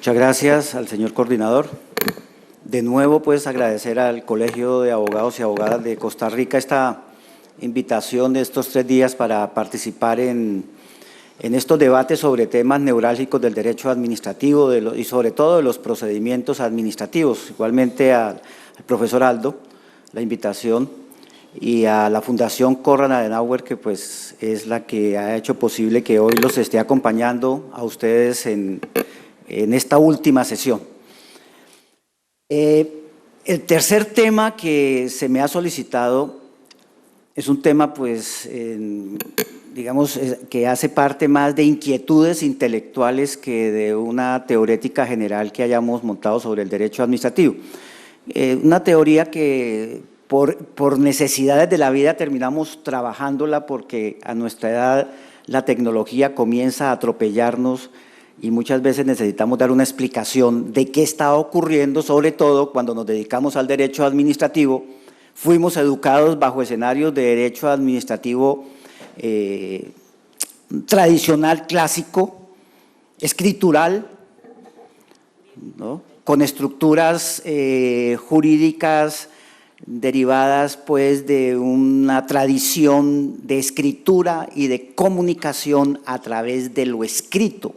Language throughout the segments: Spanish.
Muchas gracias al señor coordinador. De nuevo, pues, agradecer al Colegio de Abogados y Abogadas de Costa Rica esta invitación de estos 3 días para participar en estos debates sobre temas neurálgicos del derecho administrativo y sobre todo de los procedimientos administrativos. Igualmente al profesor Aldo, la invitación, y a la Fundación Konrad Adenauer, que pues es la que ha hecho posible que hoy los esté acompañando a ustedes en esta última sesión. El tercer tema que se me ha solicitado es un tema, pues, digamos, que hace parte más de inquietudes intelectuales que de una teorética general que hayamos montado sobre el derecho administrativo. Una teoría que por necesidades de la vida terminamos trabajándola porque a nuestra edad la tecnología comienza a atropellarnos y muchas veces necesitamos dar una explicación de qué está ocurriendo, sobre todo cuando nos dedicamos al derecho administrativo. Fuimos educados bajo escenarios de derecho administrativo tradicional, clásico, escritural, ¿no?, con estructuras jurídicas derivadas, pues, de una tradición de escritura y de comunicación a través de lo escrito,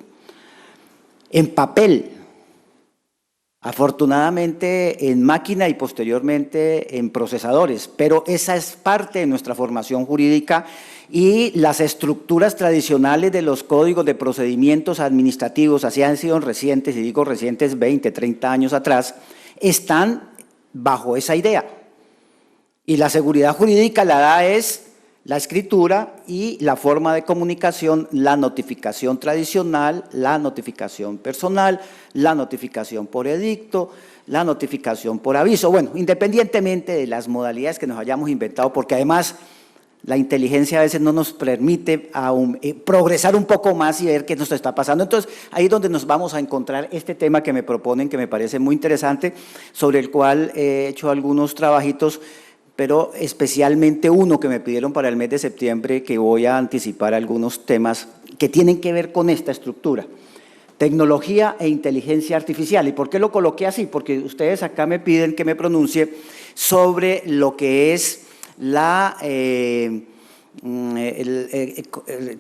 en papel, afortunadamente en máquina y posteriormente en procesadores, pero esa es parte de nuestra formación jurídica y las estructuras tradicionales de los códigos de procedimientos administrativos, así han sido recientes, y digo recientes 20, 30 años atrás, están bajo esa idea. Y la seguridad jurídica la da es la escritura y la forma de comunicación, la notificación tradicional, la notificación personal, la notificación por edicto, la notificación por aviso. Bueno, independientemente de las modalidades que nos hayamos inventado, porque además la inteligencia a veces no nos permite progresar un poco más y ver qué nos está pasando. Entonces, ahí es donde nos vamos a encontrar este tema que me proponen, que me parece muy interesante, sobre el cual he hecho algunos trabajitos, pero especialmente uno que me pidieron para el mes de septiembre, que voy a anticipar algunos temas que tienen que ver con esta estructura. Tecnología e inteligencia artificial. ¿Y por qué lo coloqué así? Porque ustedes acá me piden que me pronuncie sobre lo que es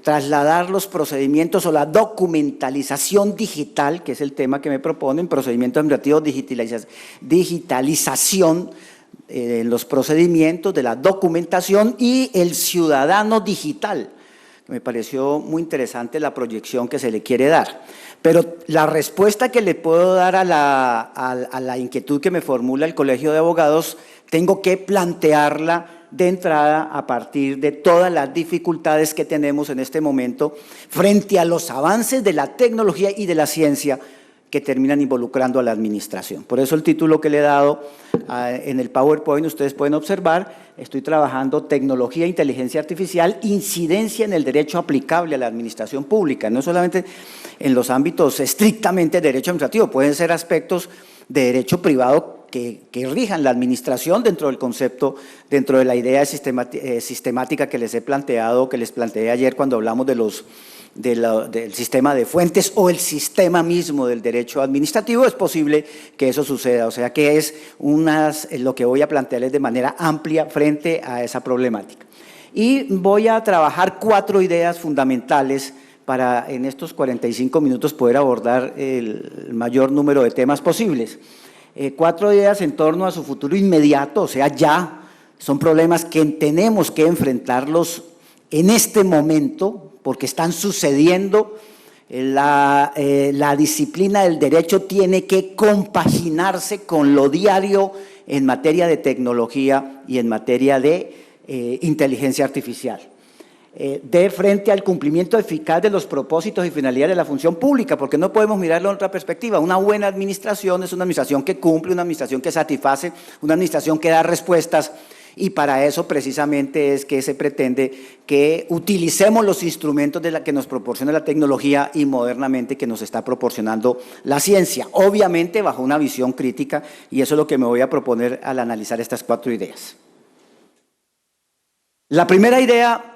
trasladar los procedimientos o la documentalización digital, que es el tema que me proponen, procedimientos administrativos, digitalización en los procedimientos, de la documentación y el ciudadano digital. Me pareció muy interesante la proyección que se le quiere dar. Pero la respuesta que le puedo dar a la inquietud que me formula el Colegio de Abogados, tengo que plantearla de entrada a partir de todas las dificultades que tenemos en este momento frente a los avances de la tecnología y de la ciencia que terminan involucrando a la administración. Por eso el título que le he dado en el PowerPoint, ustedes pueden observar, estoy trabajando tecnología e inteligencia artificial, incidencia en el derecho aplicable a la administración pública, no solamente en los ámbitos estrictamente de derecho administrativo, pueden ser aspectos de derecho privado que rijan la administración dentro del concepto, dentro de la idea sistemática que les he planteado, que les planteé ayer cuando hablamos del sistema de fuentes o el sistema mismo del derecho administrativo. Es posible que eso suceda, o sea que es lo que voy a plantearles de manera amplia frente a esa problemática. Y voy a trabajar 4 ideas fundamentales para en estos 45 minutos poder abordar el mayor número de temas posibles. 4 ideas en torno a su futuro inmediato, o sea, ya son problemas que tenemos que enfrentarlos en este momento, porque están sucediendo. La disciplina del derecho tiene que compaginarse con lo diario en materia de tecnología y en materia de inteligencia artificial. De frente al cumplimiento eficaz de los propósitos y finalidades de la función pública, porque no podemos mirarlo en otra perspectiva. Una buena administración es una administración que cumple, una administración que satisface, una administración que da respuestas. Y para eso precisamente es que se pretende que utilicemos los instrumentos que nos proporciona la tecnología y modernamente que nos está proporcionando la ciencia, obviamente bajo una visión crítica, y eso es lo que me voy a proponer al analizar estas 4 ideas. La primera idea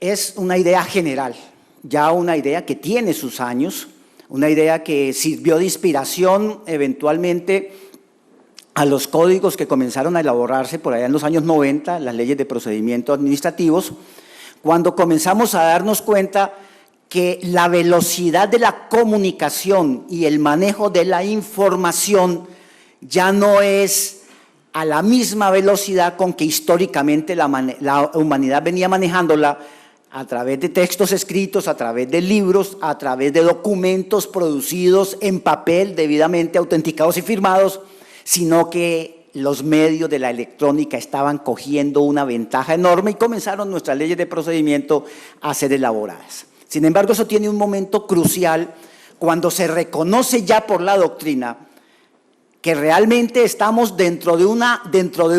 es una idea general, ya una idea que tiene sus años, una idea que sirvió de inspiración eventualmente a los códigos que comenzaron a elaborarse por allá en los años 90, las leyes de procedimientos administrativos, cuando comenzamos a darnos cuenta que la velocidad de la comunicación y el manejo de la información ya no es a la misma velocidad con que históricamente la humanidad venía manejándola, a través de textos escritos, a través de libros, a través de documentos producidos en papel, debidamente autenticados y firmados, sino que los medios de la electrónica estaban cogiendo una ventaja enorme y comenzaron nuestras leyes de procedimiento a ser elaboradas. Sin embargo, eso tiene un momento crucial cuando se reconoce ya por la doctrina que realmente estamos dentro de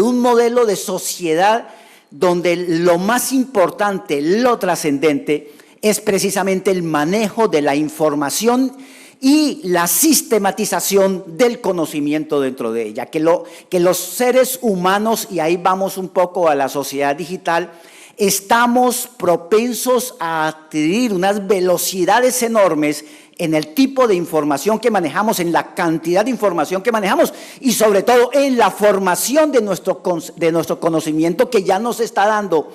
un modelo de sociedad donde lo más importante, lo trascendente, es precisamente el manejo de la información y la sistematización del conocimiento dentro de ella, que los seres humanos, y ahí vamos un poco a la sociedad digital, estamos propensos a adquirir unas velocidades enormes en el tipo de información que manejamos, en la cantidad de información que manejamos y sobre todo en la formación de nuestro conocimiento, que ya no se está dando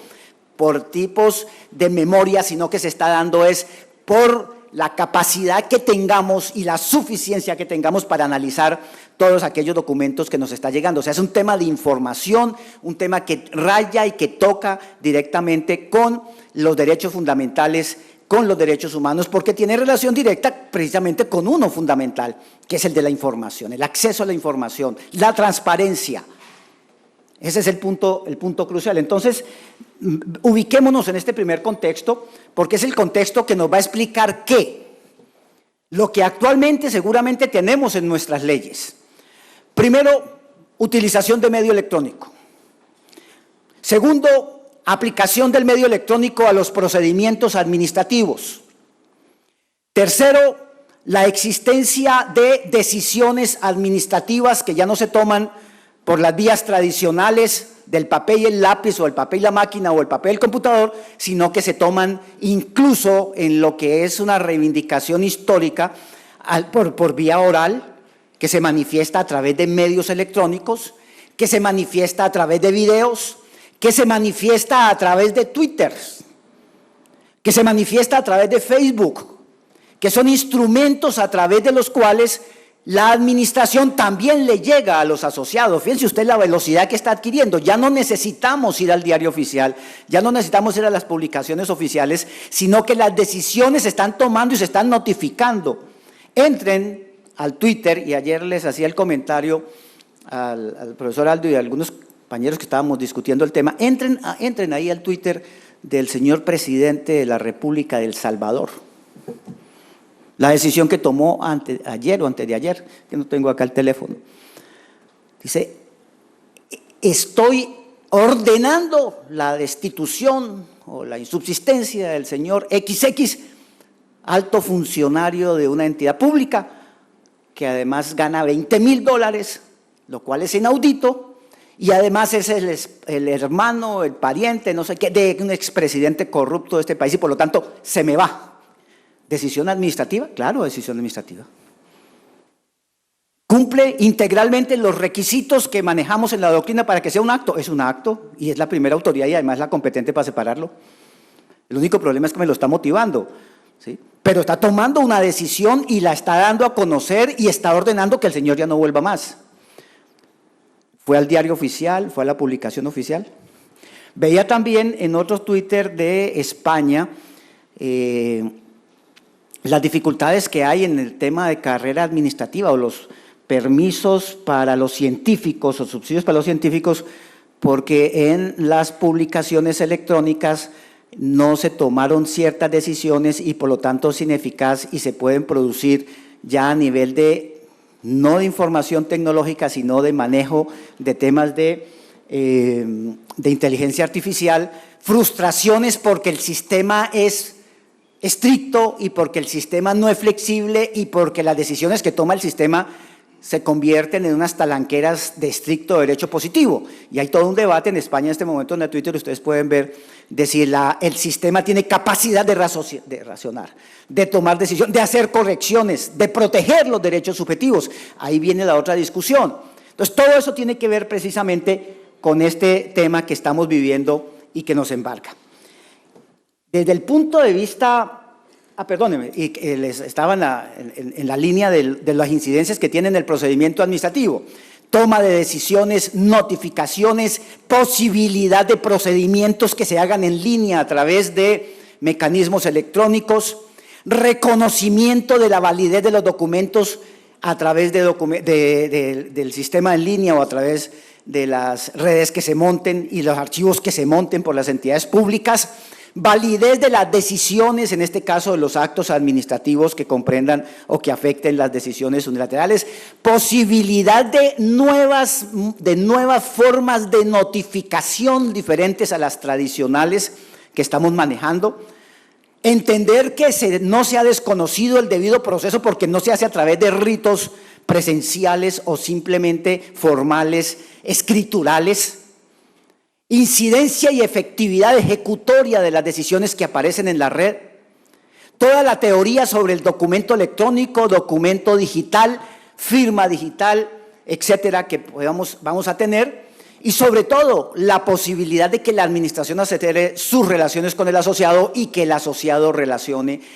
por tipos de memoria, sino que se está dando es por la capacidad que tengamos y la suficiencia que tengamos para analizar todos aquellos documentos que nos está llegando. O sea, es un tema de información, un tema que raya y que toca directamente con los derechos fundamentales, con los derechos humanos, porque tiene relación directa precisamente con uno fundamental, que es el de la información, el acceso a la información, la transparencia. Ese es el punto crucial. Entonces, ubiquémonos en este primer contexto, porque es el contexto que nos va a explicar lo que actualmente seguramente tenemos en nuestras leyes. Primero, utilización de medio electrónico. Segundo, aplicación del medio electrónico a los procedimientos administrativos. Tercero, la existencia de decisiones administrativas que ya no se toman por las vías tradicionales del papel y el lápiz, o el papel y la máquina, o el papel y el computador, sino que se toman incluso en lo que es una reivindicación histórica por vía oral, que se manifiesta a través de medios electrónicos, que se manifiesta a través de videos, que se manifiesta a través de Twitter, que se manifiesta a través de Facebook, que son instrumentos a través de los cuales la administración también le llega a los asociados. Fíjense usted la velocidad que está adquiriendo. Ya no necesitamos ir al diario oficial, ya no necesitamos ir a las publicaciones oficiales, sino que las decisiones se están tomando y se están notificando. Entren al Twitter, y ayer les hacía el comentario al profesor Aldo y a algunos compañeros que estábamos discutiendo el tema, entren ahí al Twitter del señor presidente de la República de El Salvador. La decisión que tomó ayer o antes de ayer, que no tengo acá el teléfono, dice: estoy ordenando la destitución o la insubsistencia del señor XX, alto funcionario de una entidad pública, que además gana $20,000, lo cual es inaudito, y además es el hermano, el pariente, no sé qué, de un expresidente corrupto de este país, y por lo tanto se me va. ¿Decisión administrativa? Claro, decisión administrativa. ¿Cumple integralmente los requisitos que manejamos en la doctrina para que sea un acto? Es un acto y es la primera autoridad y además la competente para separarlo. El único problema es que me lo está motivando, ¿sí? Pero está tomando una decisión y la está dando a conocer y está ordenando que el señor ya no vuelva más. Fue al diario oficial, fue a la publicación oficial. Veía también en otros Twitter de España las dificultades que hay en el tema de carrera administrativa o los permisos para los científicos o subsidios para los científicos, porque en las publicaciones electrónicas no se tomaron ciertas decisiones y por lo tanto es ineficaz y se pueden producir ya a nivel de, no de información tecnológica, sino de manejo de temas de inteligencia artificial, frustraciones porque el sistema es estricto y porque el sistema no es flexible y porque las decisiones que toma el sistema se convierten en unas talanqueras de estricto derecho positivo. Y hay todo un debate en España en este momento en Twitter, ustedes pueden ver, de si el sistema tiene capacidad de racionar, de tomar decisiones, de hacer correcciones, de proteger los derechos subjetivos. Ahí viene la otra discusión. Entonces, todo eso tiene que ver precisamente con este tema que estamos viviendo y que nos embarca. Desde el punto de vista... perdónenme, les estaba en la línea de las incidencias que tiene en el procedimiento administrativo. Toma de decisiones, notificaciones, posibilidad de procedimientos que se hagan en línea a través de mecanismos electrónicos, reconocimiento de la validez de los documentos a través del sistema en línea o a través de las redes que se monten y los archivos que se monten por las entidades públicas, validez de las decisiones, en este caso de los actos administrativos que comprendan o que afecten las decisiones unilaterales, posibilidad de nuevas formas de notificación diferentes a las tradicionales que estamos manejando, entender que no se ha desconocido el debido proceso porque no se hace a través de ritos presenciales o simplemente formales, escriturales, incidencia y efectividad ejecutoria de las decisiones que aparecen en la red, toda la teoría sobre el documento electrónico, documento digital, firma digital, etcétera, que vamos a tener, y sobre todo la posibilidad de que la administración acelere sus relaciones con el asociado y que el asociado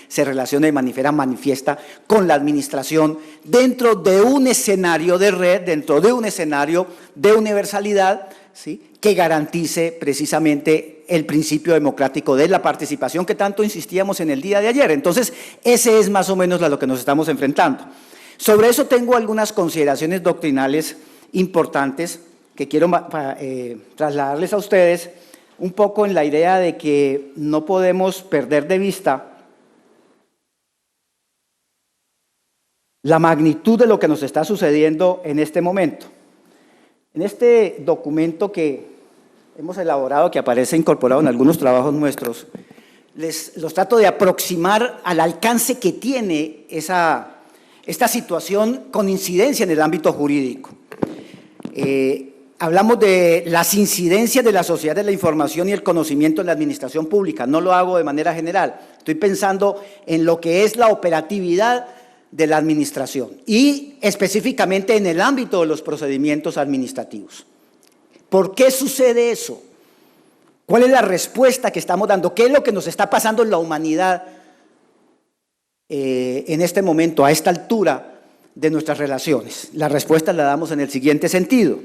se relacione de manera manifiesta con la administración dentro de un escenario de red, dentro de un escenario de universalidad, ¿sí?, que garantice precisamente el principio democrático de la participación que tanto insistíamos en el día de ayer. Entonces, ese es más o menos a lo que nos estamos enfrentando. Sobre eso tengo algunas consideraciones doctrinales importantes que quiero trasladarles a ustedes, un poco en la idea de que no podemos perder de vista la magnitud de lo que nos está sucediendo en este momento. En este documento que hemos elaborado, que aparece incorporado en algunos trabajos nuestros, los trato de aproximar al alcance que tiene esta situación con incidencia en el ámbito jurídico. Hablamos de las incidencias de la sociedad de la información y el conocimiento en la administración pública. No lo hago de manera general, estoy pensando en lo que es la operatividad de la administración y específicamente en el ámbito de los procedimientos administrativos. ¿Por qué sucede eso? ¿Cuál es la respuesta que estamos dando? ¿Qué es lo que nos está pasando en la humanidad en este momento, a esta altura de nuestras relaciones? La respuesta la damos en el siguiente sentido.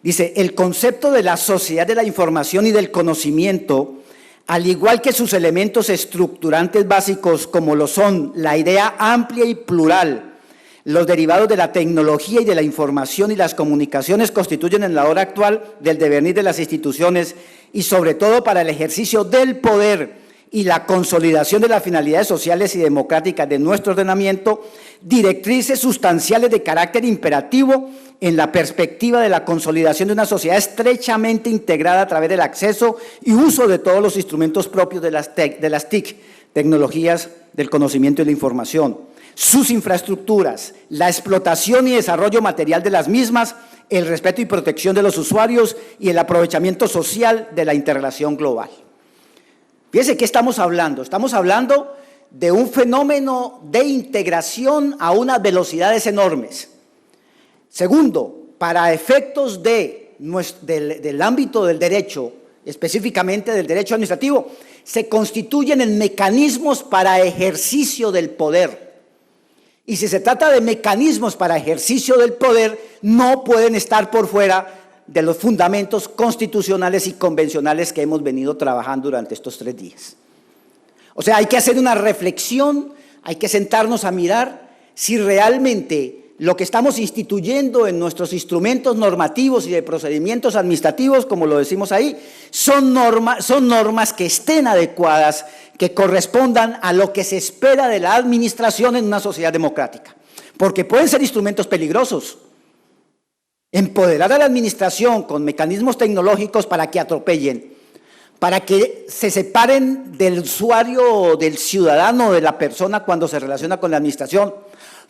Dice, el concepto de la sociedad de la información y del conocimiento, al igual que sus elementos estructurantes básicos como lo son la idea amplia y plural, los derivados de la tecnología y de la información y las comunicaciones constituyen en la hora actual del devenir de las instituciones y sobre todo para el ejercicio del poder y la consolidación de las finalidades sociales y democráticas de nuestro ordenamiento, directrices sustanciales de carácter imperativo en la perspectiva de la consolidación de una sociedad estrechamente integrada a través del acceso y uso de todos los instrumentos propios de las TIC, tecnologías del conocimiento y la información, sus infraestructuras, la explotación y desarrollo material de las mismas, el respeto y protección de los usuarios y el aprovechamiento social de la interrelación global. Fíjense, ¿qué estamos hablando? Estamos hablando de un fenómeno de integración a unas velocidades enormes. Segundo, para efectos del ámbito del derecho, específicamente del derecho administrativo, se constituyen en mecanismos para ejercicio del poder. Y si se trata de mecanismos para ejercicio del poder, no pueden estar por fuera de los fundamentos constitucionales y convencionales que hemos venido trabajando durante estos 3 días. O sea, hay que hacer una reflexión, hay que sentarnos a mirar si realmente lo que estamos instituyendo en nuestros instrumentos normativos y de procedimientos administrativos, como lo decimos ahí, son normas que estén adecuadas, que correspondan a lo que se espera de la administración en una sociedad democrática. Porque pueden ser instrumentos peligrosos. Empoderar a la administración con mecanismos tecnológicos para que atropellen, para que se separen del usuario, del ciudadano, de la persona cuando se relaciona con la administración,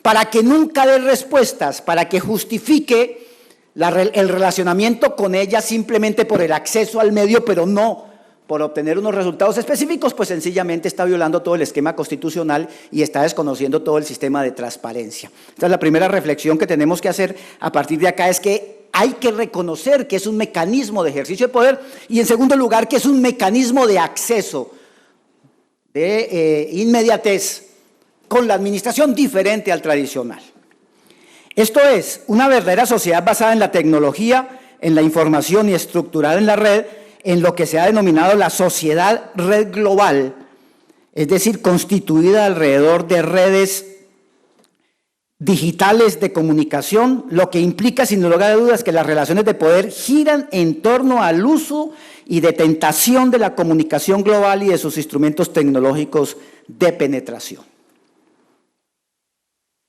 para que nunca dé respuestas, para que justifique el relacionamiento con ella simplemente por el acceso al medio, pero no por obtener unos resultados específicos, pues sencillamente está violando todo el esquema constitucional y está desconociendo todo el sistema de transparencia. Entonces, la primera reflexión que tenemos que hacer a partir de acá es que hay que reconocer que es un mecanismo de ejercicio de poder y, en segundo lugar, que es un mecanismo de acceso, de inmediatez, con la administración diferente al tradicional. Esto es una verdadera sociedad basada en la tecnología, en la información y estructurada en la red, en lo que se ha denominado la sociedad red global, es decir, constituida alrededor de redes digitales de comunicación, lo que implica sin lugar a dudas que las relaciones de poder giran en torno al uso y detentación de la comunicación global y de sus instrumentos tecnológicos de penetración.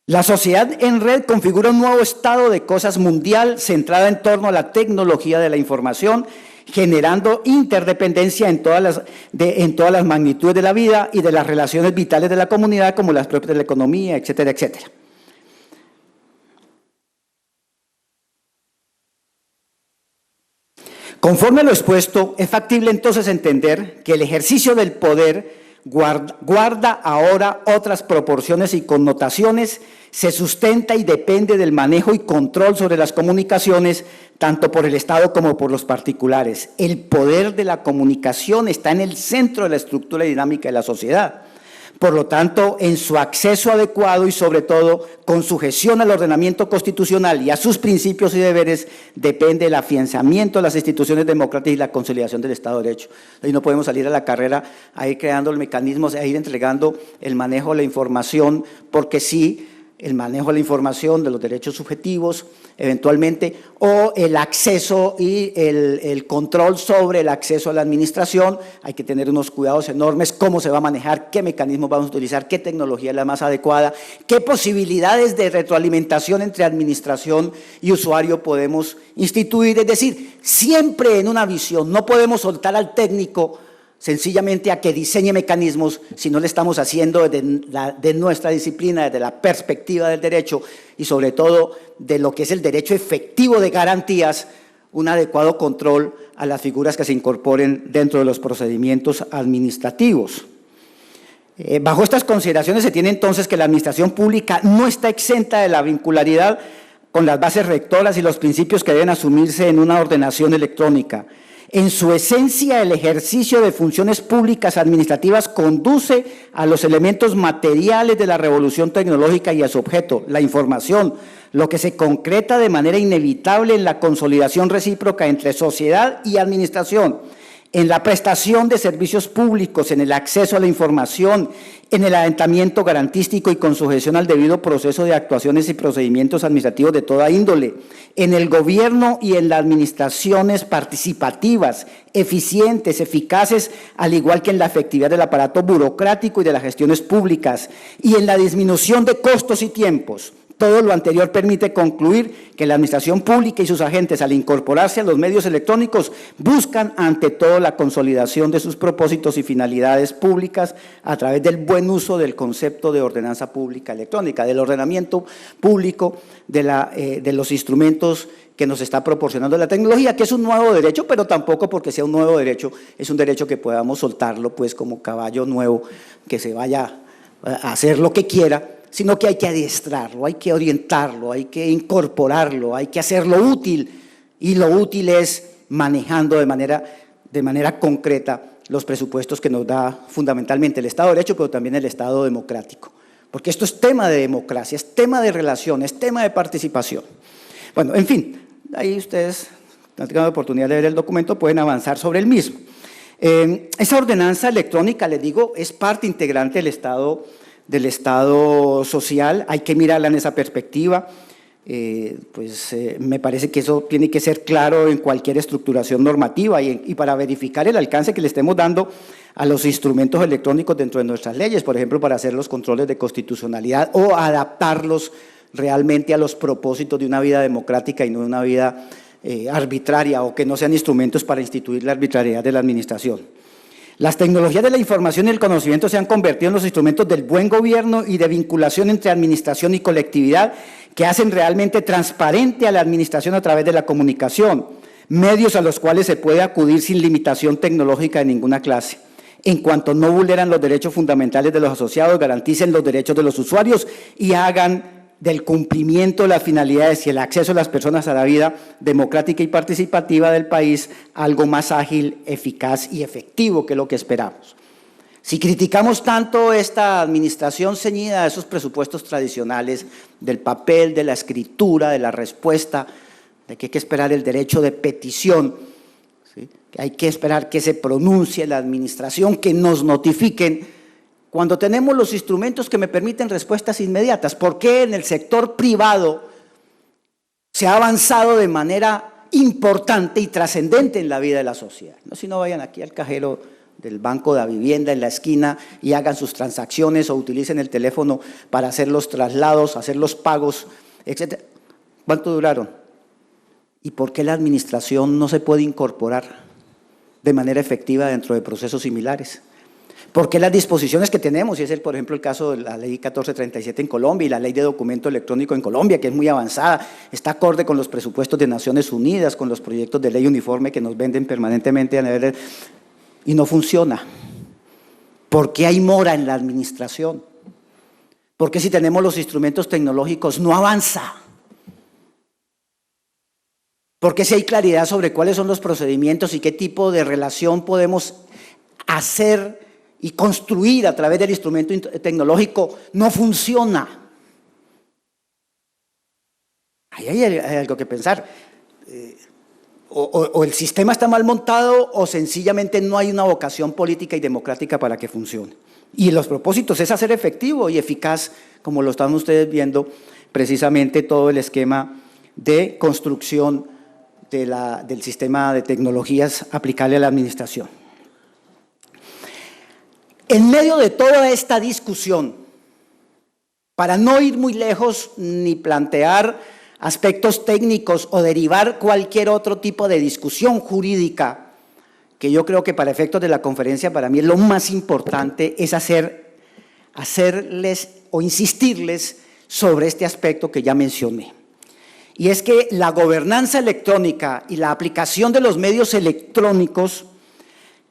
La sociedad en red configura un nuevo estado de cosas mundial centrada en torno a la tecnología de la información, generando interdependencia en todas las magnitudes de la vida y de las relaciones vitales de la comunidad, como las propias de la economía, etcétera, etcétera. Conforme a lo expuesto, es factible entonces entender que el ejercicio del poder guarda ahora otras proporciones y connotaciones, se sustenta y depende del manejo y control sobre las comunicaciones, tanto por el Estado como por los particulares. El poder de la comunicación está en el centro de la estructura dinámica de la sociedad. Por lo tanto, en su acceso adecuado y sobre todo con sujeción al ordenamiento constitucional y a sus principios y deberes, depende el afianzamiento de las instituciones democráticas y la consolidación del Estado de Derecho. Y no podemos salir a la carrera a ir creando los mecanismos, a ir entregando el manejo de la información, porque sí, el manejo de la información, de los derechos subjetivos, eventualmente, o el acceso y el control sobre el acceso a la administración. Hay que tener unos cuidados enormes, cómo se va a manejar, qué mecanismos vamos a utilizar, qué tecnología es la más adecuada, qué posibilidades de retroalimentación entre administración y usuario podemos instituir. Es decir, siempre en una visión, no podemos soltar al técnico sencillamente a que diseñe mecanismos si no le estamos haciendo de nuestra disciplina, desde la perspectiva del derecho y sobre todo de lo que es el derecho efectivo de garantías, un adecuado control a las figuras que se incorporen dentro de los procedimientos administrativos. Bajo estas consideraciones se tiene entonces que la administración pública no está exenta de la vincularidad con las bases rectoras y los principios que deben asumirse en una ordenación electrónica. En su esencia, el ejercicio de funciones públicas administrativas conduce a los elementos materiales de la revolución tecnológica y a su objeto, la información, lo que se concreta de manera inevitable en la consolidación recíproca entre sociedad y administración, en la prestación de servicios públicos, en el acceso a la información, en el adentramiento garantístico y con sujeción al debido proceso de actuaciones y procedimientos administrativos de toda índole, en el gobierno y en las administraciones participativas, eficientes, eficaces, al igual que en la efectividad del aparato burocrático y de las gestiones públicas, y en la disminución de costos y tiempos. Todo lo anterior permite concluir que la administración pública y sus agentes, al incorporarse a los medios electrónicos, buscan ante todo la consolidación de sus propósitos y finalidades públicas a través del buen uso del concepto de ordenanza pública electrónica, del ordenamiento público de los instrumentos que nos está proporcionando la tecnología, que es un nuevo derecho, pero tampoco porque sea un nuevo derecho, es un derecho que podamos soltarlo pues como caballo nuevo, que se vaya a hacer lo que quiera, sino que hay que adiestrarlo, hay que orientarlo, hay que incorporarlo, hay que hacerlo útil, y lo útil es manejando de manera concreta los presupuestos que nos da fundamentalmente el Estado de Derecho, pero también el Estado democrático, porque esto es tema de democracia, es tema de relación, es tema de participación. Bueno, en fin, ahí ustedes, no tengan la oportunidad de ver el documento, pueden avanzar sobre el mismo. Esa ordenanza electrónica, les digo, es parte integrante del Estado social, hay que mirarla en esa perspectiva, me parece que eso tiene que ser claro en cualquier estructuración normativa y para verificar el alcance que le estemos dando a los instrumentos electrónicos dentro de nuestras leyes, por ejemplo, para hacer los controles de constitucionalidad o adaptarlos realmente a los propósitos de una vida democrática y no de una vida arbitraria, o que no sean instrumentos para instituir la arbitrariedad de la administración. Las tecnologías de la información y el conocimiento se han convertido en los instrumentos del buen gobierno y de vinculación entre administración y colectividad que hacen realmente transparente a la administración a través de la comunicación, medios a los cuales se puede acudir sin limitación tecnológica de ninguna clase, en cuanto no vulneran los derechos fundamentales de los asociados, garanticen los derechos de los usuarios y hagan del cumplimiento de las finalidades y el acceso de las personas a la vida democrática y participativa del país algo más ágil, eficaz y efectivo que lo que esperamos. Si criticamos tanto esta administración ceñida a esos presupuestos tradicionales, del papel, de la escritura, de la respuesta, de que hay que esperar el derecho de petición, ¿sí?, que hay que esperar que se pronuncie la administración, que nos notifiquen, cuando tenemos los instrumentos que me permiten respuestas inmediatas. ¿Por qué en el sector privado se ha avanzado de manera importante y trascendente en la vida de la sociedad? No, si no vayan aquí al cajero del Banco de la Vivienda en la esquina y hagan sus transacciones o utilicen el teléfono para hacer los traslados, hacer los pagos, etc. ¿Cuánto duraron? ¿Y por qué la administración no se puede incorporar de manera efectiva dentro de procesos similares? Porque las disposiciones que tenemos, y es por ejemplo el caso de la ley 1437 en Colombia y la ley de documento electrónico en Colombia, que es muy avanzada, está acorde con los presupuestos de Naciones Unidas, con los proyectos de ley uniforme que nos venden permanentemente a nivel y no funciona. ¿Por qué hay mora en la administración? ¿Por qué si tenemos los instrumentos tecnológicos no avanza? ¿Por qué si hay claridad sobre cuáles son los procedimientos y qué tipo de relación podemos hacer y construir a través del instrumento tecnológico no funciona? Ahí hay algo que pensar. O el sistema está mal montado o sencillamente no hay una vocación política y democrática para que funcione. Y los propósitos es hacer efectivo y eficaz, como lo están ustedes viendo, precisamente todo el esquema de construcción del sistema de tecnologías aplicable a la administración. En medio de toda esta discusión, para no ir muy lejos ni plantear aspectos técnicos o derivar cualquier otro tipo de discusión jurídica, que yo creo que para efectos de la conferencia para mí es lo más importante, es hacerles o insistirles sobre este aspecto que ya mencioné. Y es que la gobernanza electrónica y la aplicación de los medios electrónicos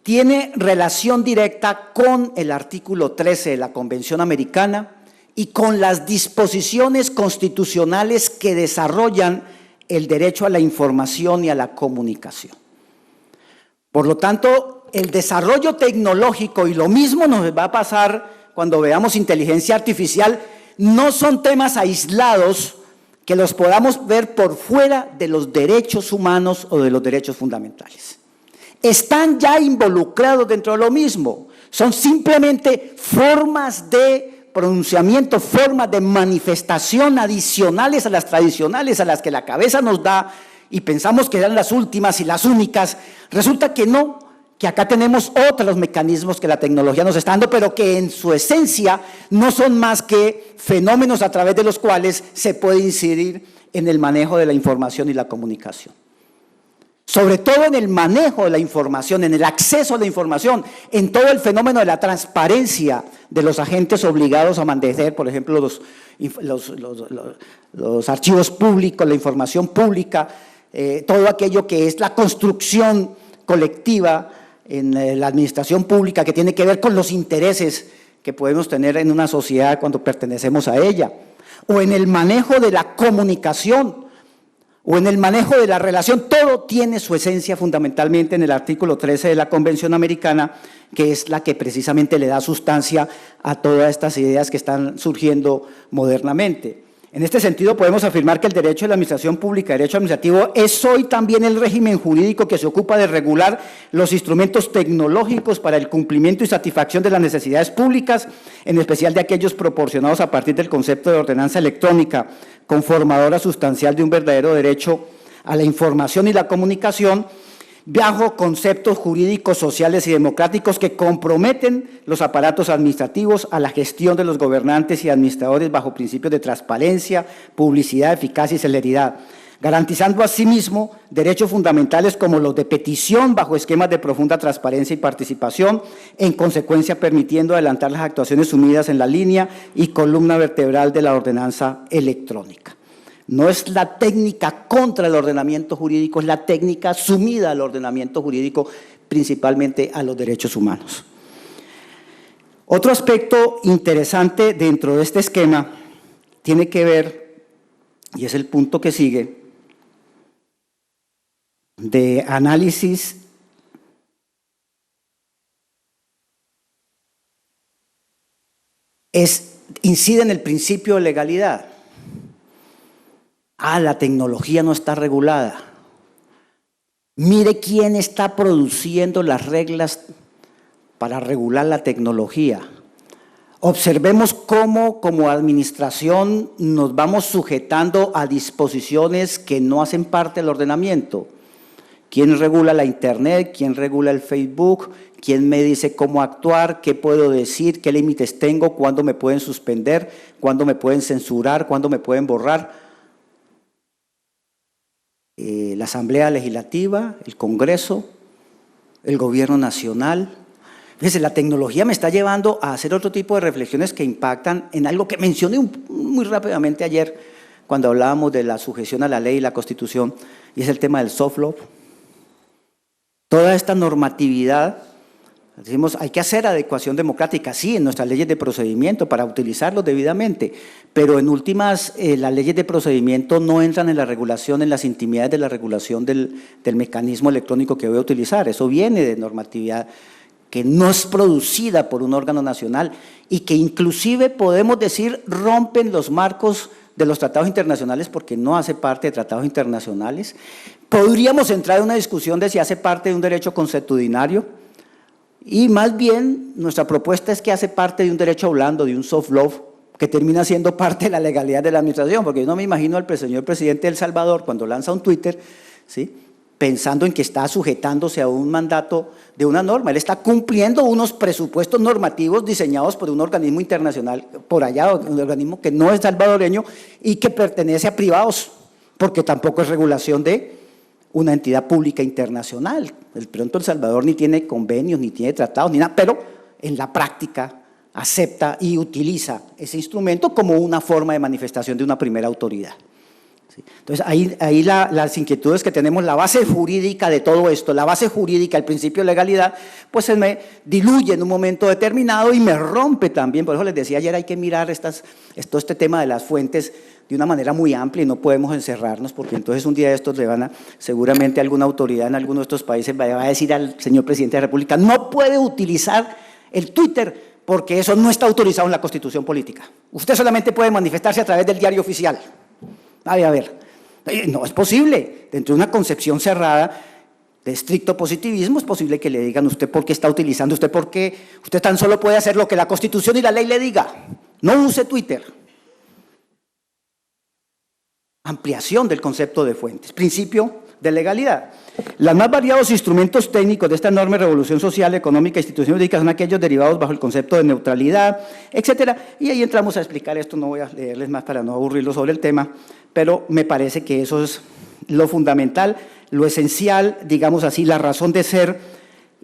tiene relación directa con el artículo 13 de la Convención Americana y con las disposiciones constitucionales que desarrollan el derecho a la información y a la comunicación. Por lo tanto, el desarrollo tecnológico, y lo mismo nos va a pasar cuando veamos inteligencia artificial, no son temas aislados que los podamos ver por fuera de los derechos humanos o de los derechos fundamentales. Están ya involucrados dentro de lo mismo, son simplemente formas de pronunciamiento, formas de manifestación adicionales a las tradicionales, a las que la cabeza nos da y pensamos que eran las últimas y las únicas. Resulta que no, que acá tenemos otros mecanismos que la tecnología nos está dando, pero que en su esencia no son más que fenómenos a través de los cuales se puede incidir en el manejo de la información y la comunicación. Sobre todo en el manejo de la información, en el acceso a la información, en todo el fenómeno de la transparencia de los agentes obligados a mantener, por ejemplo, los archivos públicos, la información pública, todo aquello que es la construcción colectiva en la administración pública que tiene que ver con los intereses que podemos tener en una sociedad cuando pertenecemos a ella, o en el manejo de la comunicación, o en el manejo de la relación. Todo tiene su esencia fundamentalmente en el artículo 13 de la Convención Americana, que es la que precisamente le da sustancia a todas estas ideas que están surgiendo modernamente. En este sentido, podemos afirmar que el derecho de la administración pública, el derecho administrativo, es hoy también el régimen jurídico que se ocupa de regular los instrumentos tecnológicos para el cumplimiento y satisfacción de las necesidades públicas, en especial de aquellos proporcionados a partir del concepto de ordenanza electrónica, conformadora sustancial de un verdadero derecho a la información y la comunicación, bajo conceptos jurídicos, sociales y democráticos que comprometen los aparatos administrativos a la gestión de los gobernantes y administradores bajo principios de transparencia, publicidad, eficacia y celeridad, garantizando asimismo derechos fundamentales como los de petición bajo esquemas de profunda transparencia y participación, en consecuencia permitiendo adelantar las actuaciones sumidas en la línea y columna vertebral de la ordenanza electrónica. No es la técnica contra el ordenamiento jurídico, es la técnica sumida al ordenamiento jurídico, principalmente a los derechos humanos. Otro aspecto interesante dentro de este esquema tiene que ver, y es el punto que sigue, de análisis incide en el principio de legalidad. La tecnología no está regulada. Mire quién está produciendo las reglas para regular la tecnología. Observemos cómo como administración nos vamos sujetando a disposiciones que no hacen parte del ordenamiento. ¿Quién regula la Internet? ¿Quién regula el Facebook? ¿Quién me dice cómo actuar? ¿Qué puedo decir? ¿Qué límites tengo? ¿Cuándo me pueden suspender? ¿Cuándo me pueden censurar? ¿Cuándo me pueden borrar? La Asamblea Legislativa, el Congreso, el Gobierno Nacional. Fíjense, la tecnología me está llevando a hacer otro tipo de reflexiones que impactan en algo que mencioné muy rápidamente ayer cuando hablábamos de la sujeción a la ley y la Constitución, y es el tema del soft law. Toda esta normatividad, decimos, hay que hacer adecuación democrática, sí, en nuestras leyes de procedimiento para utilizarlos debidamente, pero en últimas las leyes de procedimiento no entran en la regulación, en las intimidades de la regulación del mecanismo electrónico que voy a utilizar. Eso viene de normatividad que no es producida por un órgano nacional y que inclusive podemos decir rompen los marcos de los tratados internacionales porque no hace parte de tratados internacionales. Podríamos entrar en una discusión de si hace parte de un derecho consuetudinario y más bien nuestra propuesta es que hace parte de un derecho blando, de un soft law, que termina siendo parte de la legalidad de la administración, porque yo no me imagino al señor presidente de El Salvador cuando lanza un Twitter, ¿sí?, pensando en que está sujetándose a un mandato de una norma. Él está cumpliendo unos presupuestos normativos diseñados por un organismo internacional, por allá, un organismo que no es salvadoreño y que pertenece a privados, porque tampoco es regulación de una entidad pública internacional. De pronto El Salvador ni tiene convenios, ni tiene tratados, ni nada, pero en la práctica acepta y utiliza ese instrumento como una forma de manifestación de una primera autoridad. Entonces, ahí las inquietudes que tenemos, la base jurídica de todo esto, la base jurídica, el principio de legalidad, pues se me diluye en un momento determinado y me rompe también. Por eso les decía ayer, hay que mirar todo este tema de las fuentes de una manera muy amplia y no podemos encerrarnos, porque entonces un día de estos seguramente alguna autoridad en alguno de estos países va a decir al señor presidente de la República, no puede utilizar el Twitter porque eso no está autorizado en la Constitución política. Usted solamente puede manifestarse a través del diario oficial. A ver, no es posible. Dentro de una concepción cerrada de estricto positivismo es posible que le digan usted por qué está utilizando, usted tan solo puede hacer lo que la Constitución y la ley le diga. No use Twitter. Ampliación del concepto de fuentes. Principio de legalidad. Los más variados instrumentos técnicos de esta enorme revolución social, económica e institucional jurídica son aquellos derivados bajo el concepto de neutralidad, etcétera. Y ahí entramos a explicar esto, no voy a leerles más para no aburrirlos sobre el tema, pero me parece que eso es lo fundamental, lo esencial, digamos así, la razón de ser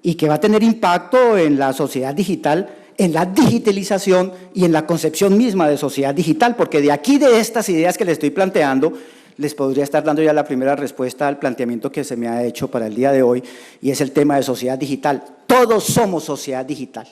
y que va a tener impacto en la sociedad digital, en la digitalización y en la concepción misma de sociedad digital, porque de aquí, de estas ideas que les estoy planteando, les podría estar dando ya la primera respuesta al planteamiento que se me ha hecho para el día de hoy, y es el tema de sociedad digital. Todos somos sociedad digital.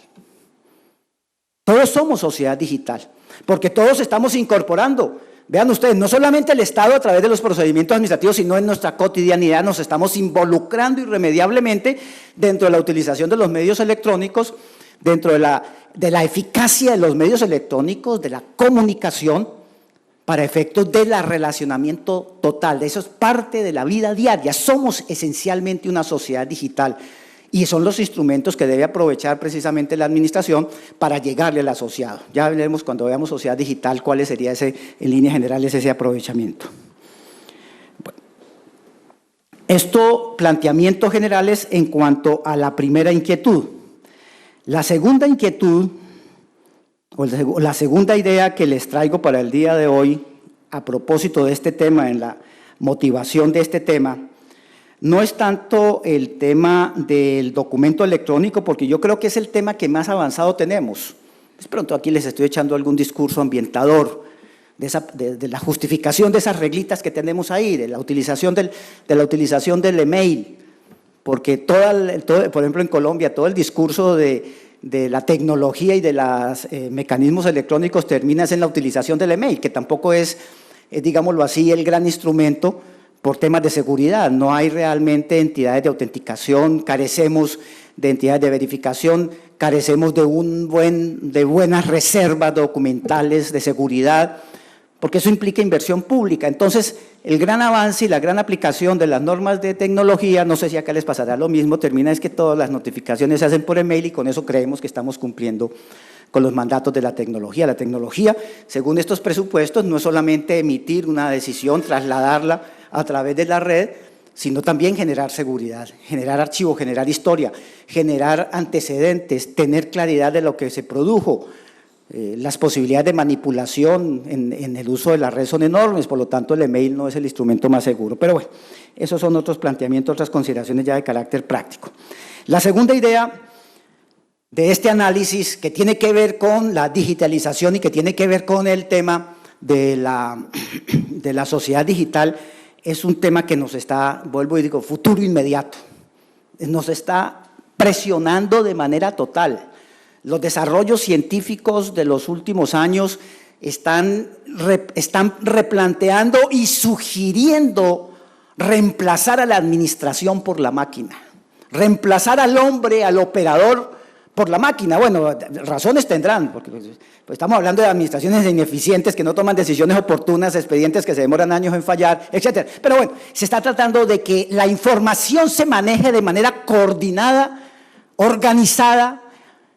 Todos somos sociedad digital, porque todos estamos incorporando. Vean ustedes, no solamente el Estado a través de los procedimientos administrativos, sino en nuestra cotidianidad nos estamos involucrando irremediablemente dentro de la utilización de los medios electrónicos, dentro de la eficacia de los medios electrónicos, de la comunicación, para efectos del relacionamiento total. Eso es parte de la vida diaria. Somos esencialmente una sociedad digital y son los instrumentos que debe aprovechar precisamente la administración para llegarle al asociado. Ya veremos cuando veamos sociedad digital cuál sería en líneas generales ese aprovechamiento. Bueno, esto, planteamientos generales en cuanto a la primera inquietud. La segunda inquietud, o la segunda idea que les traigo para el día de hoy, a propósito de este tema en la motivación de este tema no es tanto el tema del documento electrónico, porque yo creo que es el tema que más avanzado tenemos. De pronto aquí les estoy echando algún discurso ambientador de la justificación de esas reglitas que tenemos ahí, de la utilización del email, porque por ejemplo en Colombia todo el discurso de la tecnología y de los mecanismos electrónicos termina en la utilización del email, que tampoco es, digámoslo así, el gran instrumento por temas de seguridad. No hay realmente entidades de autenticación, carecemos de entidades de verificación, carecemos de buenas reservas documentales de seguridad, porque eso implica inversión pública. Entonces, el gran avance y la gran aplicación de las normas de tecnología, no sé si acá les pasará lo mismo, termina es que todas las notificaciones se hacen por email y con eso creemos que estamos cumpliendo con los mandatos de la tecnología. La tecnología, según estos presupuestos, no es solamente emitir una decisión, trasladarla a través de la red, sino también generar seguridad, generar archivos, generar historia, generar antecedentes, tener claridad de lo que se produjo. Las posibilidades de manipulación en el uso de la red son enormes, por lo tanto el email no es el instrumento más seguro. Pero bueno, esos son otros planteamientos, otras consideraciones ya de carácter práctico. La segunda idea de este análisis, que tiene que ver con la digitalización y que tiene que ver con el tema de la sociedad digital, es un tema que nos está, vuelvo y digo, futuro inmediato, nos está presionando de manera total. Los desarrollos científicos de los últimos años están replanteando y sugiriendo reemplazar a la administración por la máquina, reemplazar al hombre, al operador, por la máquina. Bueno, razones tendrán, porque pues estamos hablando de administraciones ineficientes que no toman decisiones oportunas, expedientes que se demoran años en fallar, etcétera. Pero bueno, se está tratando de que la información se maneje de manera coordinada, organizada,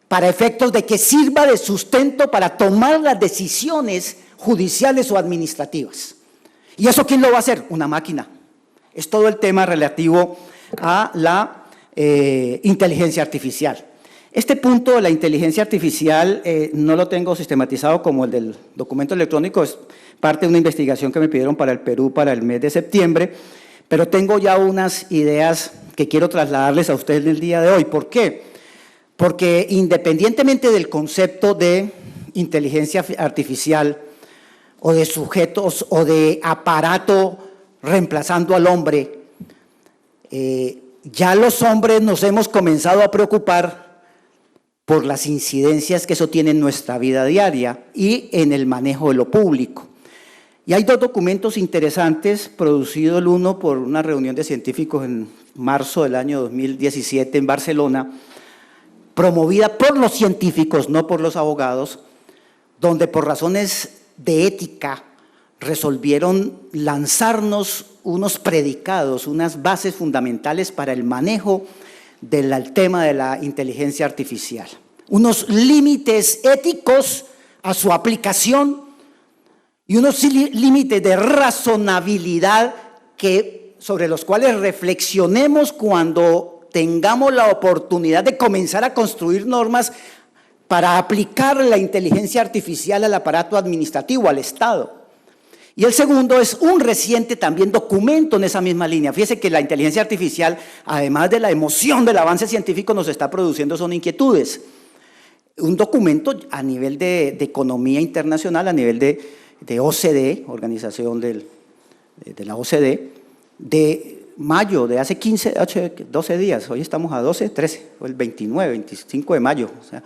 para efectos de que sirva de sustento para tomar las decisiones judiciales o administrativas. ¿Y eso quién lo va a hacer? Una máquina. Es todo el tema relativo a la inteligencia artificial. Este punto de la inteligencia artificial no lo tengo sistematizado como el del documento electrónico, es parte de una investigación que me pidieron para el Perú para el mes de septiembre, pero tengo ya unas ideas que quiero trasladarles a ustedes el día de hoy. ¿Por qué? Porque independientemente del concepto de inteligencia artificial o de sujetos o de aparato reemplazando al hombre, ya los hombres nos hemos comenzado a preocupar por las incidencias que eso tiene en nuestra vida diaria y en el manejo de lo público. Y hay dos documentos interesantes, producido el uno por una reunión de científicos en marzo del año 2017 en Barcelona, promovida por los científicos, no por los abogados, donde por razones de ética resolvieron lanzarnos unos predicados, unas bases fundamentales para el manejo del tema de la inteligencia artificial. Unos límites éticos a su aplicación y unos límites de razonabilidad sobre los cuales reflexionemos cuando tengamos la oportunidad de comenzar a construir normas para aplicar la inteligencia artificial al aparato administrativo, al Estado. Y el segundo es un reciente también documento en esa misma línea. Fíjese que la inteligencia artificial, además de la emoción del avance científico, nos está produciendo son inquietudes. Un documento a nivel de economía internacional, a nivel de OCDE, organización de la OCDE, de mayo, de hace 12 días, hoy estamos a 12, 13, o el 29, 25 de mayo, o sea,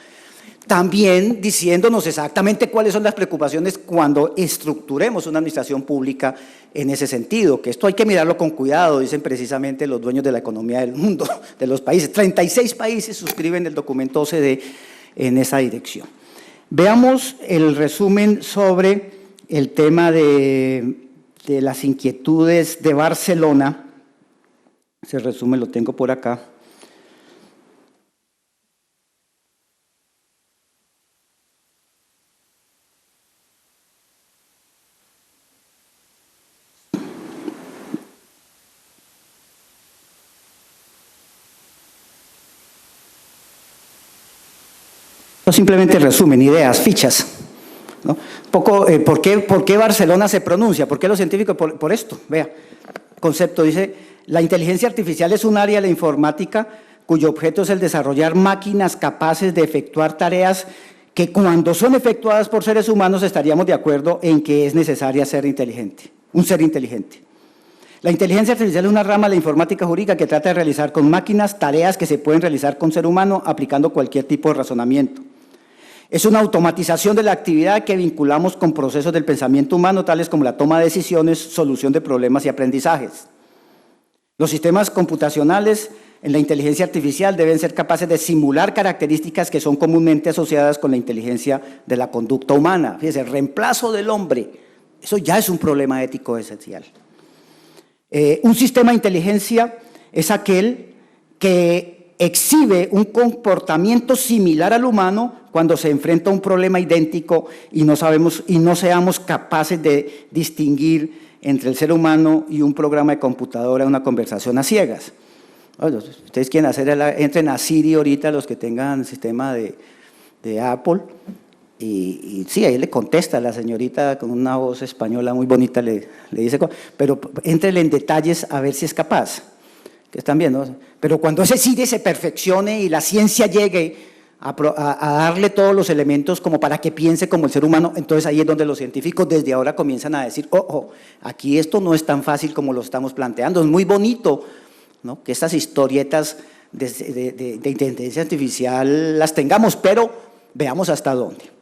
también diciéndonos exactamente cuáles son las preocupaciones cuando estructuremos una administración pública en ese sentido, que esto hay que mirarlo con cuidado, dicen precisamente los dueños de la economía del mundo, de los países. 36 países suscriben el documento OCDE en esa dirección. Veamos el resumen sobre el tema de las inquietudes de Barcelona. Ese resumen lo tengo por acá. Simplemente resumen, ideas, fichas, ¿no? poco, ¿por qué Barcelona se pronuncia? ¿Por qué los científicos? Por esto, vea, concepto, dice, la inteligencia artificial es un área de la informática cuyo objeto es el desarrollar máquinas capaces de efectuar tareas que cuando son efectuadas por seres humanos estaríamos de acuerdo en que es necesaria ser inteligente, un ser inteligente. La inteligencia artificial es una rama de la informática jurídica que trata de realizar con máquinas tareas que se pueden realizar con ser humano aplicando cualquier tipo de razonamiento. Es una automatización de la actividad que vinculamos con procesos del pensamiento humano, tales como la toma de decisiones, solución de problemas y aprendizajes. Los sistemas computacionales en la inteligencia artificial deben ser capaces de simular características que son comúnmente asociadas con la inteligencia de la conducta humana. Fíjense, el reemplazo del hombre, eso ya es un problema ético esencial. Un sistema de inteligencia es aquel que exhibe un comportamiento similar al humano cuando se enfrenta a un problema idéntico y no seamos capaces de distinguir entre el ser humano y un programa de computadora, una conversación a ciegas. Bueno, ustedes quieren entren a Siri ahorita, los que tengan sistema de Apple, y sí, ahí le contesta la señorita con una voz española muy bonita, le dice, pero éntrele en detalles a ver si es capaz, que están viendo. Pero cuando ese Siri se perfeccione y la ciencia llegue a darle todos los elementos como para que piense como el ser humano, entonces ahí es donde los científicos desde ahora comienzan a decir, ojo, aquí esto no es tan fácil como lo estamos planteando, es muy bonito, ¿no?, que estas historietas de inteligencia artificial las tengamos, pero veamos hasta dónde.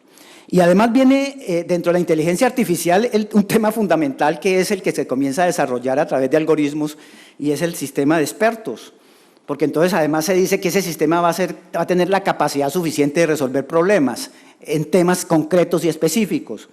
Y además viene dentro de la inteligencia artificial un tema fundamental que es el que se comienza a desarrollar a través de algoritmos y es el sistema de expertos. Porque entonces además se dice que ese sistema va a tener la capacidad suficiente de resolver problemas en temas concretos y específicos.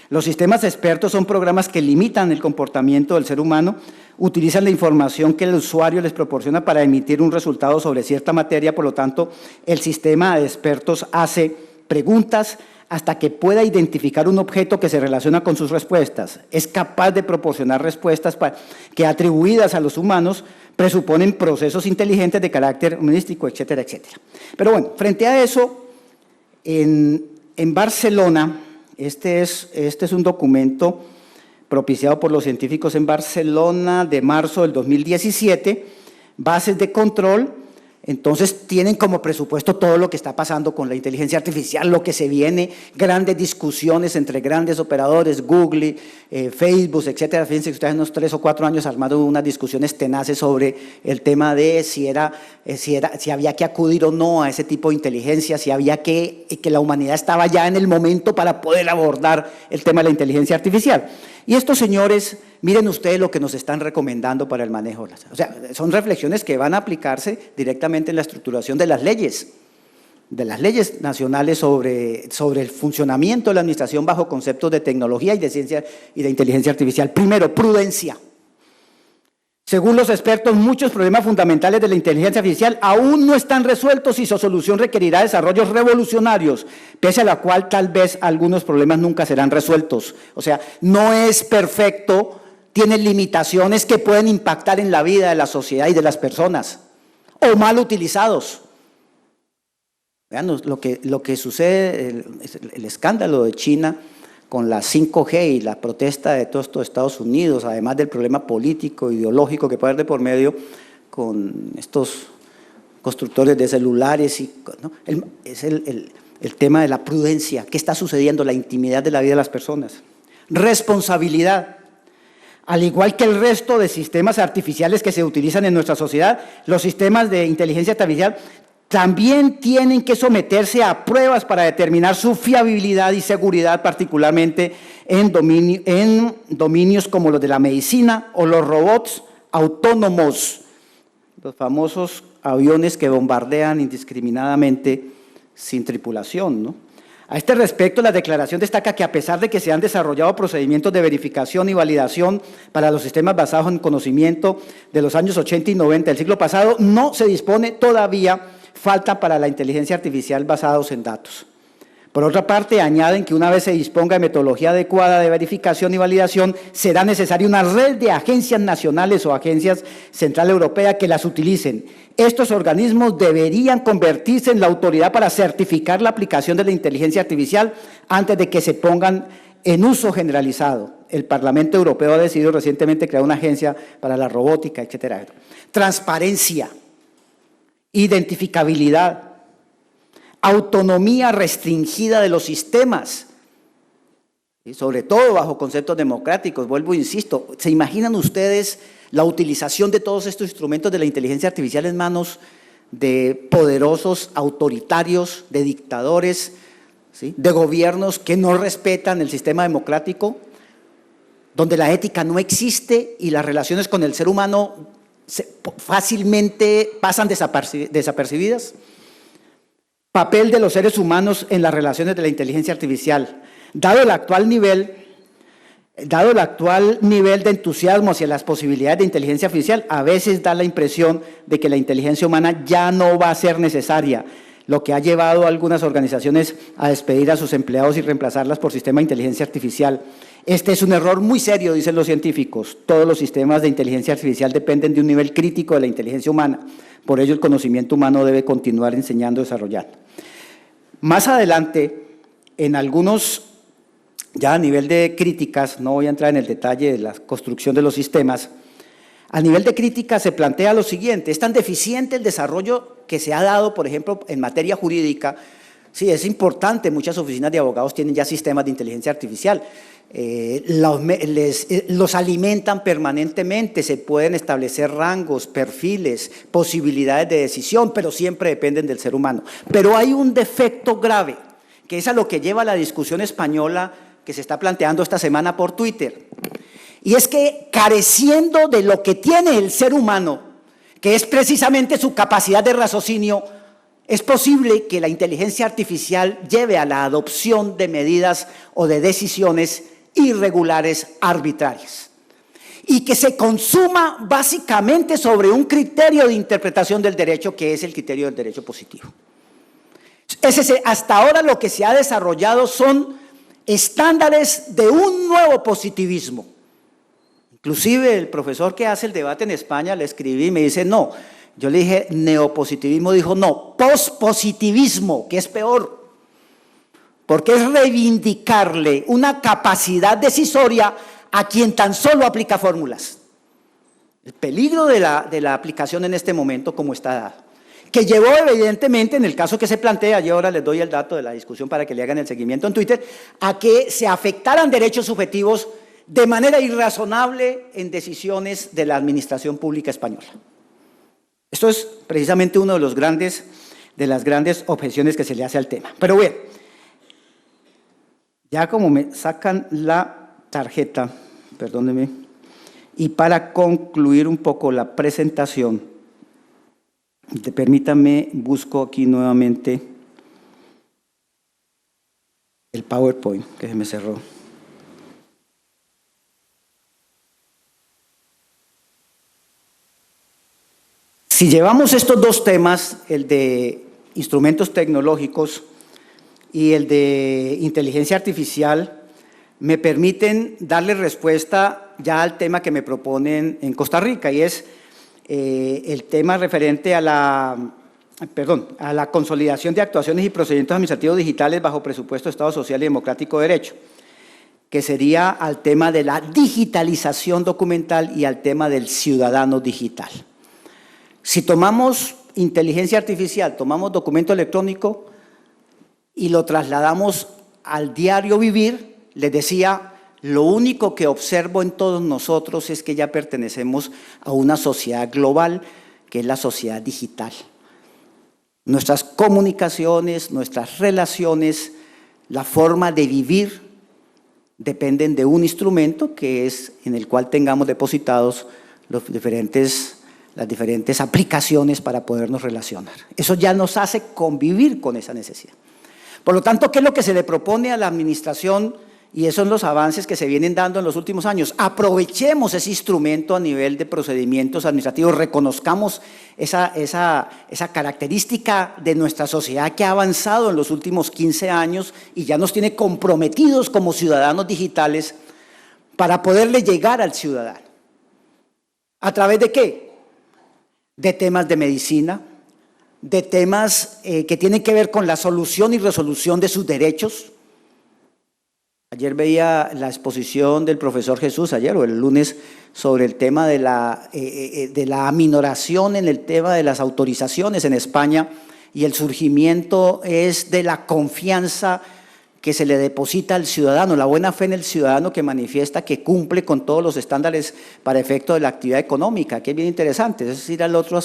Los sistemas expertos son programas que limitan el comportamiento del ser humano, utilizan la información que el usuario les proporciona para emitir un resultado sobre cierta materia, por lo tanto, el sistema de expertos hace preguntas hasta que pueda identificar un objeto que se relaciona con sus respuestas. Es capaz de proporcionar respuestas que atribuidas a los humanos presuponen procesos inteligentes de carácter humanístico, etcétera, etcétera. Pero bueno, frente a eso, en Barcelona, este es un documento propiciado por los científicos en Barcelona de marzo del 2017, bases de control. Entonces tienen como presupuesto todo lo que está pasando con la inteligencia artificial, lo que se viene, grandes discusiones entre grandes operadores, Google, Facebook, etcétera. Fíjense que ustedes en unos 3 o 4 años armaron unas discusiones tenaces sobre el tema de si había que acudir o no a ese tipo de inteligencia, si había que la humanidad estaba ya en el momento para poder abordar el tema de la inteligencia artificial. Y estos señores, miren ustedes lo que nos están recomendando para el manejo. O sea, son reflexiones que van a aplicarse directamente en la estructuración de las leyes nacionales sobre el funcionamiento de la administración bajo conceptos de tecnología y de ciencia y de inteligencia artificial. Primero, prudencia. Según los expertos, muchos problemas fundamentales de la inteligencia artificial aún no están resueltos y su solución requerirá desarrollos revolucionarios, pese a la cual tal vez algunos problemas nunca serán resueltos. O sea, no es perfecto, tiene limitaciones que pueden impactar en la vida de la sociedad y de las personas, o mal utilizados. Vean lo que sucede, el escándalo de China con la 5G y la protesta de todos estos Estados Unidos, además del problema político, ideológico que puede haber de por medio con estos constructores de celulares, ¿no? Es el tema de la prudencia, qué está sucediendo, la intimidad de la vida de las personas. Responsabilidad. Al igual que el resto de sistemas artificiales que se utilizan en nuestra sociedad, los sistemas de inteligencia artificial también tienen que someterse a pruebas para determinar su fiabilidad y seguridad, particularmente en dominios como los de la medicina o los robots autónomos, los famosos aviones que bombardean indiscriminadamente sin tripulación, ¿no? A este respecto, la declaración destaca que a pesar de que se han desarrollado procedimientos de verificación y validación para los sistemas basados en conocimiento de los años 80 y 90 del siglo pasado, no se dispone todavía falta para la inteligencia artificial basados en datos. Por otra parte, añaden que una vez se disponga de metodología adecuada de verificación y validación, será necesaria una red de agencias nacionales o agencias central europea que las utilicen. Estos organismos deberían convertirse en la autoridad para certificar la aplicación de la inteligencia artificial antes de que se pongan en uso generalizado. El Parlamento Europeo ha decidido recientemente crear una agencia para la robótica, etcétera. Transparencia, identificabilidad, autonomía restringida de los sistemas, y sobre todo bajo conceptos democráticos. Vuelvo e insisto, ¿se imaginan ustedes la utilización de todos estos instrumentos de la inteligencia artificial en manos de poderosos autoritarios, de dictadores, ¿sí?, de gobiernos que no respetan el sistema democrático, donde la ética no existe y las relaciones con el ser humano fácilmente pasan desapercibidas? Papel de los seres humanos en las relaciones de la inteligencia artificial. Dado el actual nivel de entusiasmo hacia las posibilidades de inteligencia artificial, a veces da la impresión de que la inteligencia humana ya no va a ser necesaria, lo que ha llevado a algunas organizaciones a despedir a sus empleados y reemplazarlas por sistemas de inteligencia artificial. Este es un error muy serio, dicen los científicos. Todos los sistemas de inteligencia artificial dependen de un nivel crítico de la inteligencia humana. Por ello, el conocimiento humano debe continuar enseñando y desarrollando. Más adelante, en algunos, ya a nivel de críticas, no voy a entrar en el detalle de la construcción de los sistemas, a nivel de crítica se plantea lo siguiente: es tan deficiente el desarrollo que se ha dado, por ejemplo, en materia jurídica. Sí, es importante, muchas oficinas de abogados tienen ya sistemas de inteligencia artificial, los alimentan permanentemente, se pueden establecer rangos, perfiles, posibilidades de decisión, pero siempre dependen del ser humano. Pero hay un defecto grave, que es a lo que lleva la discusión española que se está planteando esta semana por Twitter, y es que, careciendo de lo que tiene el ser humano, que es precisamente su capacidad de raciocinio, es posible que la inteligencia artificial lleve a la adopción de medidas o de decisiones irregulares, arbitrarias, y que se consuma básicamente sobre un criterio de interpretación del derecho, que es el criterio del derecho positivo. Hasta ahora lo que se ha desarrollado son estándares de un nuevo positivismo. Inclusive el profesor que hace el debate en España, le escribí y me dice no. Yo le dije neopositivismo, dijo no, pospositivismo, que es peor, porque es reivindicarle una capacidad decisoria a quien tan solo aplica fórmulas. El peligro de la aplicación en este momento como está dado, que llevó evidentemente, en el caso que se plantea, y ahora les doy el dato de la discusión para que le hagan el seguimiento en Twitter, a que se afectaran derechos subjetivos de manera irrazonable en decisiones de la administración pública española. Esto es precisamente una de las grandes objeciones que se le hace al tema. Pero bueno, ya como me sacan la tarjeta, perdónenme, y para concluir un poco la presentación, permítanme, busco aquí nuevamente el PowerPoint que se me cerró. Si llevamos estos dos temas, el de instrumentos tecnológicos y el de inteligencia artificial, me permiten darle respuesta ya al tema que me proponen en Costa Rica, y es el tema referente a la consolidación de actuaciones y procedimientos administrativos digitales bajo presupuesto de Estado Social y Democrático de Derecho, que sería al tema de la digitalización documental y al tema del ciudadano digital. Si tomamos inteligencia artificial, tomamos documento electrónico y lo trasladamos al diario vivir, les decía, lo único que observo en todos nosotros es que ya pertenecemos a una sociedad global, que es la sociedad digital. Nuestras comunicaciones, nuestras relaciones, la forma de vivir dependen de un instrumento que es en el cual tengamos depositados las diferentes aplicaciones para podernos relacionar. Eso ya nos hace convivir con esa necesidad. Por lo tanto, ¿qué es lo que se le propone a la administración? Y esos son los avances que se vienen dando en los últimos años. Aprovechemos ese instrumento a nivel de procedimientos administrativos, reconozcamos esa característica de nuestra sociedad que ha avanzado en los últimos 15 años y ya nos tiene comprometidos como ciudadanos digitales para poderle llegar al ciudadano. ¿A través de qué? De temas de medicina, de temas que tienen que ver con la solución y resolución de sus derechos, Ayer veía la exposición del profesor Jesús, ayer o el lunes, sobre el tema de la aminoración en el tema de las autorizaciones en España, y el surgimiento es de la confianza que se le deposita al ciudadano, la buena fe en el ciudadano que manifiesta que cumple con todos los estándares para efecto de la actividad económica, que es bien interesante, es ir al otro,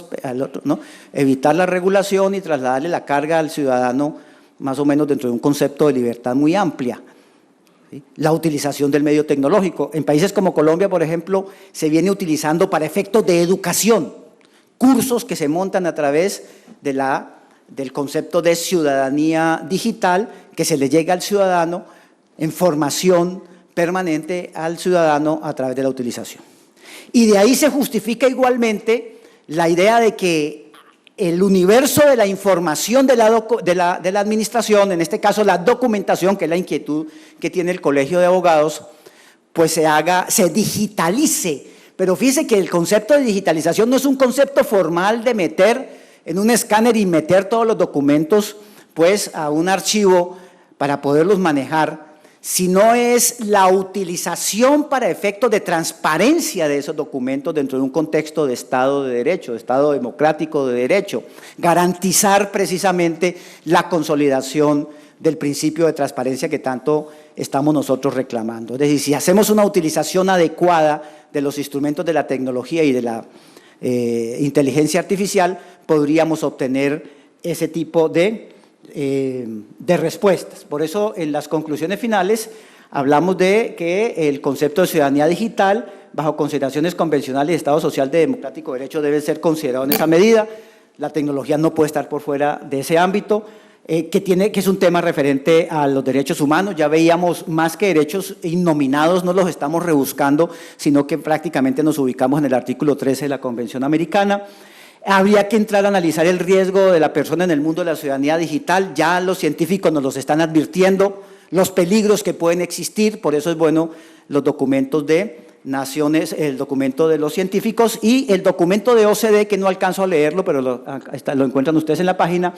¿no? Evitar la regulación y trasladarle la carga al ciudadano más o menos dentro de un concepto de libertad muy amplia. ¿Sí? La utilización del medio tecnológico. En países como Colombia, por ejemplo, se viene utilizando para efectos de educación, cursos que se montan a través del concepto de ciudadanía digital, que se le llega al ciudadano en formación permanente al ciudadano a través de la utilización. Y de ahí se justifica igualmente la idea de que el universo de la información de la administración, en este caso la documentación, que es la inquietud que tiene el Colegio de Abogados, pues se digitalice. Pero fíjese que el concepto de digitalización no es un concepto formal de meter en un escáner y meter todos los documentos pues a un archivo para poderlos manejar, sino es la utilización para efectos de transparencia de esos documentos dentro de un contexto de Estado de Derecho, de Estado democrático de derecho, garantizar precisamente la consolidación del principio de transparencia que tanto estamos nosotros reclamando. Es decir, si hacemos una utilización adecuada de los instrumentos de la tecnología y de la inteligencia artificial, podríamos obtener ese tipo de respuestas. Por eso, en las conclusiones finales, hablamos de que el concepto de ciudadanía digital, bajo consideraciones convencionales de Estado social de democrático derecho, debe ser considerado en esa medida. La tecnología no puede estar por fuera de ese ámbito, que es un tema referente a los derechos humanos. Ya veíamos más que derechos innominados, no los estamos rebuscando, sino que prácticamente nos ubicamos en el artículo 13 de la Convención Americana. Habría que entrar a analizar el riesgo de la persona en el mundo de la ciudadanía digital. Ya los científicos nos los están advirtiendo, los peligros que pueden existir. Por eso es bueno los documentos de Naciones, el documento de los científicos y el documento de OCDE, que no alcanzo a leerlo, pero lo encuentran ustedes en la página.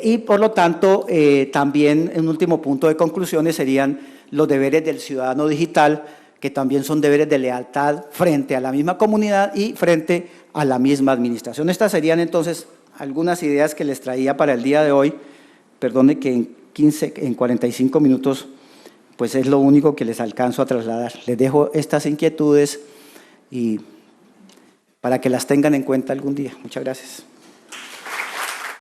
Y por lo tanto, también un último punto de conclusiones serían los deberes del ciudadano digital, que también son deberes de lealtad frente a la misma comunidad y frente a la misma administración. Estas serían entonces algunas ideas que les traía para el día de hoy. Perdone que en 45 minutos pues es lo único que les alcanzo a trasladar. Les dejo estas inquietudes y para que las tengan en cuenta algún día. Muchas gracias.